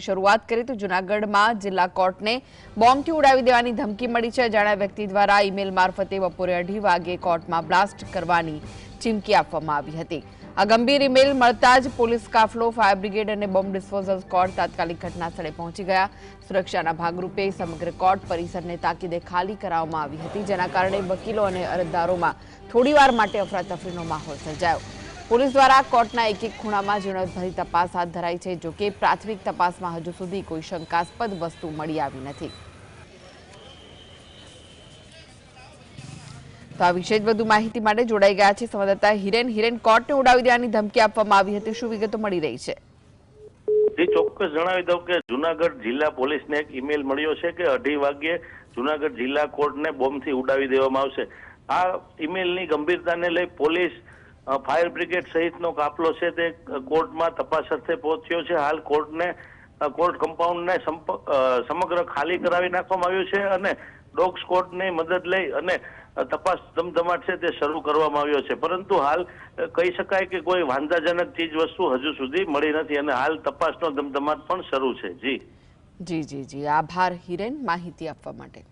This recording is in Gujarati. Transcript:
શરૂઆત કરી તો જૂનાગઢમાં જિલ્લા કોર્ટને બોમ્બથી ઉડાવી દેવાની ધમકી મળી છે। અજાણ્યા વ્યક્તિ દ્વારા ઈમેલ મારફતે બપોરે 2:30 વાગે કોર્ટમાં બ્લાસ્ટ કરવાની ચીમકી આપવામાં આવી હતી। આ ગંભીર ઈમેલ મળતા જ પોલીસ કાફલો, ફાયર બ્રિગેડ અને બોમ્બ ડિસ્પોઝલ સ્ક્વોડ તાત્કાલિક ઘટનાસ્થળે પહોંચી ગયા। સુરક્ષાના ભાગરૂપે સમગ્ર કોર્ટ પરિસરને તાકીદે ખાલી કરાવવામાં આવી હતી, જેના કારણે વકીલો અને અરજદારોમાં થોડીવાર માટે અફરાતફરીનો માહોલ સર્જાયો। પોલીસ દ્વારા કોર્ટના એક ખૂણામાં ઝીણવટભરી તપાસ હાથ ધરાઈ છે। જો કે પ્રાથમિક તપાસમાં હજુ સુધી કોઈ શંકાસ્પદ વસ્તુ મળી આવી નથી। તો આ વિશે વધુ માહિતી માટે જોડાઈ ગયા છે સંવાદદાતા હિરેન। કોર્ટને ઉડાવી દેવાની ધમકી આપવામાં આવી હતી, શું વિગતો મળી રહી છે? ચોક્કસ જણાવી દઉં કે જૂનાગઢ જિલ્લા પોલીસને એક ઈમેલ મળ્યો છે કે 2:30 વાગ્યે જૂનાગઢ જિલ્લા કોર્ટને બોમ્બથી ઉડાવી દેવામાં આવશે। આ ઈમેલની ગંભીરતાને લઈ પોલીસ, ફાયર બ્રિગેડ સહિતનો કાફલો છે તે કોર્ટમાં તપાસ અર્થે પહોંચ્યો છે। હાલ કોર્ટ કમ્પાઉન્ડને સમગ્ર ખાલી કરાવી નાખવામાં આવ્યું છે અને ડોગ સ્ક્વોડની મદદ લઈ અને તપાસ ધમધમાટ છે તે શરૂ કરવામાં આવ્યો છે, પરંતુ હાલ કહી શકાય કે કોઈ વાંધાજનક ચીજ વસ્તુ હજુ સુધી મળી નથી અને હાલ તપાસનો ધમધમાટ પણ શરૂ છે। જી આભાર હિરેન, માહિતી આપવા માટે।